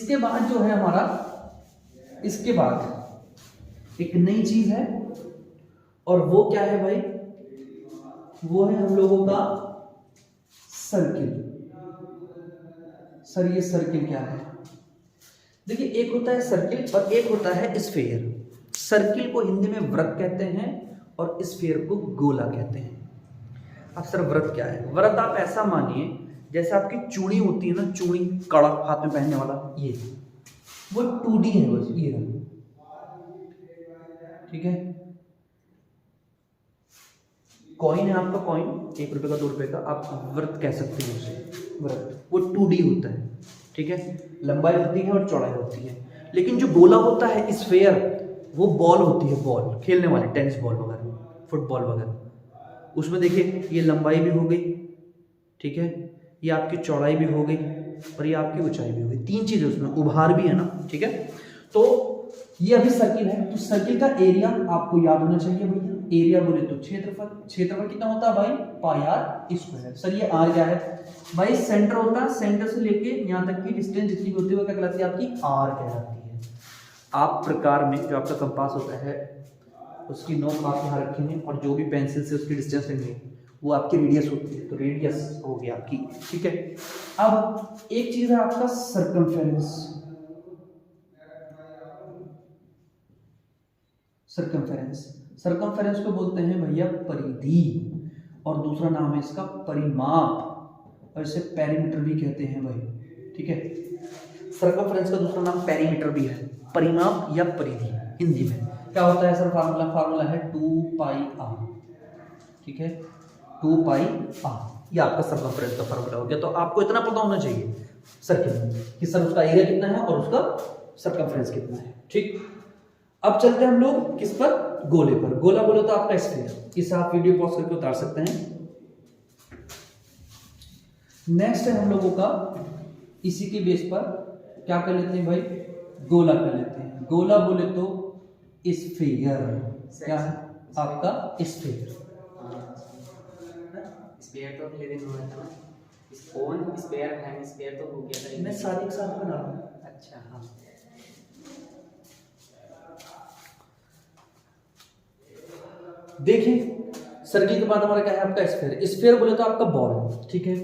इसके बाद जो है हमारा, इसके बाद एक नई चीज है, और वो क्या है भाई, वो है हम लोगों का सर्किल। सर ये सर्किल क्या है? देखिए, एक होता है सर्किल और एक होता है स्फीयर। सर्किल को हिंदी में वृत्त कहते हैं और स्फीयर को गोला कहते हैं। अब सर वृत्त क्या है? वृत्त आप ऐसा मानिए जैसे आपकी चूड़ी होती है ना, चूड़ी, कड़ा हाथ में पहनने वाला, ये वो 2D है बस, ये रहा, ठीक है। कॉइन है आपका, कॉइन 1 रुपए का 2 रुपए का, आप वृत्त कह सकते हैं उसे, वृत्त। वो 2D होता है, ठीक है, लंबाई होती है और चौड़ाई होती है। लेकिन जो गोला होता है स्फीयर, वो बॉल होती है, बॉल खेलने वाली, टेनिस बॉल वगैरह, फुटबॉल वगैरह। उसमें देखिए ये लंबाई भी हो गई, ठीक है, ये आपकी चौड़ाई भी हो गई और ये आपकी ऊंचाई भी हो गई। 3 चीजें उसमें, उभार भी है ना, ठीक है। तो ये अभी सर्किल है, तो सर्किल का एरिया आपको याद होना चाहिए भैया। एरिया बोले तो क्षेत्रफल, क्षेत्रफल कितना होता है भाई, पाई आर स्क्वायर। सर ये आर क्या है भाई? सेंटर होता है, सेंटर से लेके यहाँ तक की डिस्टेंस जितनी होती है वो क्या कहलाती है आपकी, आर कहलाती है। आप प्रकार में जो आपका कंपास होता है उसकी नोक आप यहाँ रखेंगे और जो भी पेंसिल से उसकी डिस्टेंस लेंगे वो आपकी रेडियस होती है, तो रेडियस हो गई आपकी, ठीक है। अब एक चीज है आपका सर्कमफेरेंस। सर्कमफेरेंस, सर्कमफेरेंस को बोलते हैं भैया परिधि, और दूसरा नाम है इसका परिमाप, और इसे पेरीमीटर भी कहते हैं भाई, ठीक है। सर्कमफेरेंस का दूसरा नाम पेरीमीटर भी है, परिमाप या परिधि हिंदी में। क्या होता है सर फार्मूला? फार्मूला है 2 पाई आर, ठीक है, 2 पाई आर। ये आपका सर्कमफेरेंस का फार्मूला हो गया। तो आपको इतना पता होना चाहिए सर्किल में कि सर उसका एरिया कितना है और उसका सर्कमफेरेंस कितना है, ठीक। अब चलते हैं हम लोग किस पर? गोले पर। गोला बोले तो आपका स्फीयर। इसे आप वीडियो पॉज करके उतार सकते हैं। नेक्स्ट है हम लोगों का, इसी के बेस पर क्या कर लेते हैं भाई, गोला कर लेते हैं। गोला बोले तो स्फीयर। क्या है आपका? स्फीयर। स्फीयर तो लेकिन हुआ था ना, स्पून स्फीयर है, स्फीयर तो हो गया था। मैं साथ एक साथ बना रहा हूँ। अच्छा हाँ, देखिए सर्किल के बाद हमारा क्या है आपका स्फीयर। स्फीयर बोले तो आपका बॉल, ठीक है।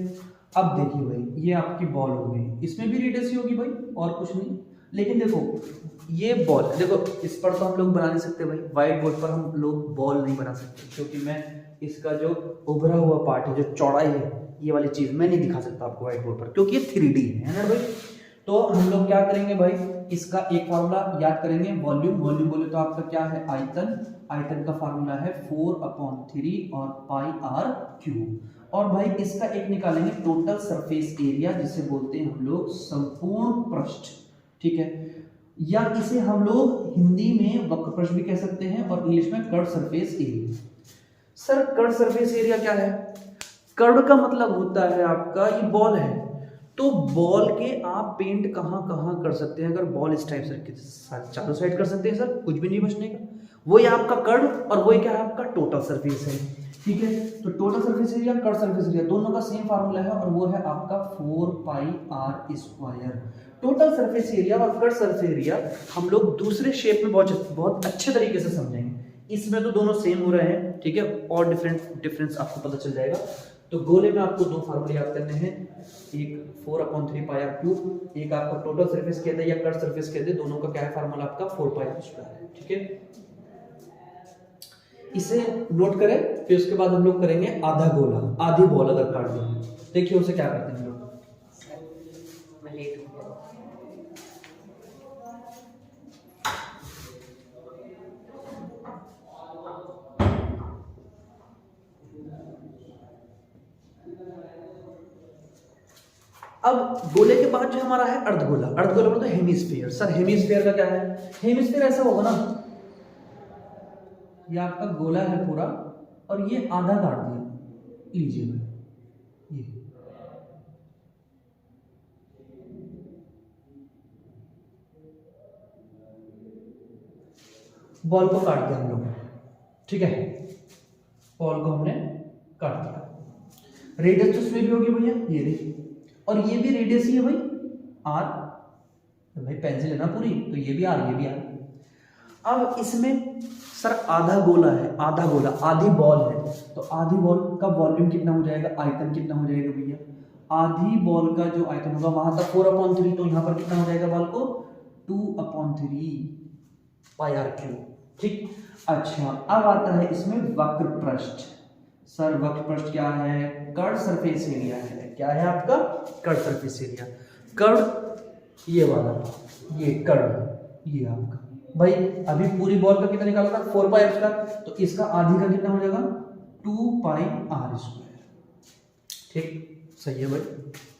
अब देखिए भाई, ये आपकी बॉल हो गई, इसमें भी रेडियस ही होगी भाई, और कुछ नहीं। लेकिन देखो ये बॉल, देखो इस पर तो हम लोग बना नहीं सकते भाई, व्हाइट बोर्ड पर हम लोग बॉल नहीं बना सकते, क्योंकि मैं इसका जो उभरा हुआ पार्ट है, जो चौड़ाई है, ये वाली चीज मैं नहीं दिखा सकता आपको व्हाइट बोर्ड पर, क्योंकि ये 3D है ना भाई। तो हम लोग क्या करेंगे भाई, इसका एक फार्मूला याद करेंगे, वॉल्यूम। वॉल्यूम बोले तो आपका क्या है, आयतन। आयतन का फार्मूला है 4/3 और पाई आर क्यूब। और भाई इसका एक निकालेंगे टोटल सरफेस एरिया, जिसे बोलते हैं हम लोग संपूर्ण पृष्ठ, ठीक है, या इसे हम लोग हिंदी में वक्र पृष्ठ भी कह सकते हैं और इंग्लिश में curve surface area. Sir curve surface area क्या है? कर्व का मतलब होता है आपका, ये बॉल है, तो बॉल के आप पेंट कहाँ कहाँ कर सकते हैं? अगर बॉल इस टाइप से चारों साइड कर सकते हैं सर, कुछ भी नहीं बचने का। वही आपका कर्व और वही क्या है आपका टोटल सरफेस है, ठीक है। तो total surface area, curve surface area, दोनों का सेम फार्मूला है और वो है आपका 4 pi r square. Total surface area और कर्व सरफेस एरिया हम लोग दूसरे शेप में बहुत अच्छे तरीके से समझेंगे। इसमें तो दोनों सेम हो रहे हैं, ठीक है, और डिफरेंस आपको पता चल जाएगा। तो गोले में आपको 2 फार्मूले याद करने हैं, एक 4/3 पाई आर क्यूब, एक आपका टोटल सरफेस कहते हैं या कर्व सरफेस कहते हैं, दोनों का क्या है फार्मूला आपका 4 पाई आर स्क्वायर है, ठीक है। इसे नोट करें, फिर उसके बाद हम लोग करेंगे आधा गोला, आधी बॉल अगर काट दें, देखिए उसे क्या करते हैं हम लोग। मैं लेट हो गया। अब गोले के बाद जो हमारा है अर्धगोला। अर्धगोला मतलब हेमिस्फीयर। सर हेमिस्फीयर का क्या है? हेमिस्फीयर ऐसा होगा ना, ये आपका गोला है पूरा और ये आधा काट दिया, लीजिए ये बॉल को काट दिया हम लोग, ठीक है, बॉल को हमने काट दिया। रेडियस तो इसमें भी होगी भैया, ये देखिए, और ये भी रेडियस ही है भाई, आर, तो भाई पेंसिल है ना पूरी, तो ये भी आर, ये भी आर। अब इसमें सर आधा गोला है, आधा गोला, आधी बॉल है, तो आधी बॉल का वॉल्यूम कितना हो जाएगा, आयतन कितना हो जाएगा भैया, आधी बॉल का जो आयतन होगा वहां तक 4/3, तो यहाँ पर कितना हो जाएगा बॉल को 2/3 पाई आर क्यूब। ठीक, अच्छा अब आता है इसमें वक्र पृष्ठ। सर वक्र पृष्ठ क्या है, कर्व सरफेस एरिया है। क्या है आपका, कर्व सरफेस एरिया। कर्व ये वाला, ये कर्व, ये आपका भाई अभी पूरी बॉल का कितना निकाला था 4πr², तो इसका आधी का कितना हो जाएगा 2πr²। ठीक, सही है भाई,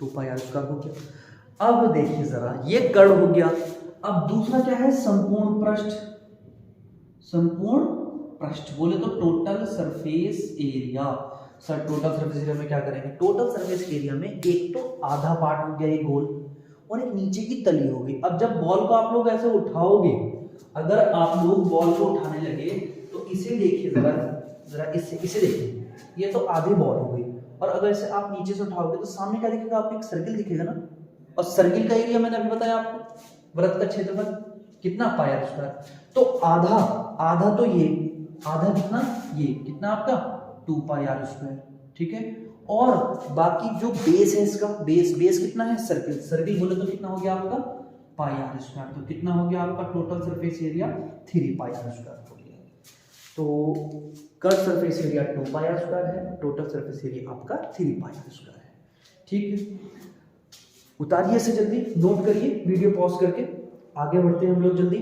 2πr² हो गया। अब देखिए जरा, ये कर्व हो गया। अब दूसरा क्या है, संपूर्ण पृष्ठ। संपूर्ण पृष्ठ बोले तो total surface area. Sir total surface area में क्या करेंगे, टोटल सरफेस एरिया में एक तो आधा पार्ट हो गया ये गोल, और एक नीचे की तली हो गई। अब जब बॉल को आप लोग ऐसे उठाओगे, अगर आप लोग बॉल को उठाने लगे तो इसे देखिए जरा, जरा इसे देखिए, ये तो आधी बॉल हो गई, और अगर इसे आप नीचे से उठाओगे तो सामने क्या दिखेगा आपको, एक सर्किल दिखेगा ना। और सर्किल का एरिया मैंने अभी बताया आपको, वृत्त का क्षेत्रफल कितना πr²। तो आधा तो ये, आधा कितना, ये कितना आपका 2πr²। ठीक है, और बाकी जो बेस है इसका, बेस कितना है, सर्किल बोले तो कितना हो गया आपका πr²। तो कितना हो गया आपका टोटल सरफेस एरिया 3πr² हो गया। तो कर्व सरफेस एरिया 2πr² है, टोटल सरफेस एरिया आपका 3πr² है। ठीक है, उतारिए इसे जल्दी, नोट करिए, वीडियो पॉज करके आगे बढ़ते हैं हम लोग जल्दी।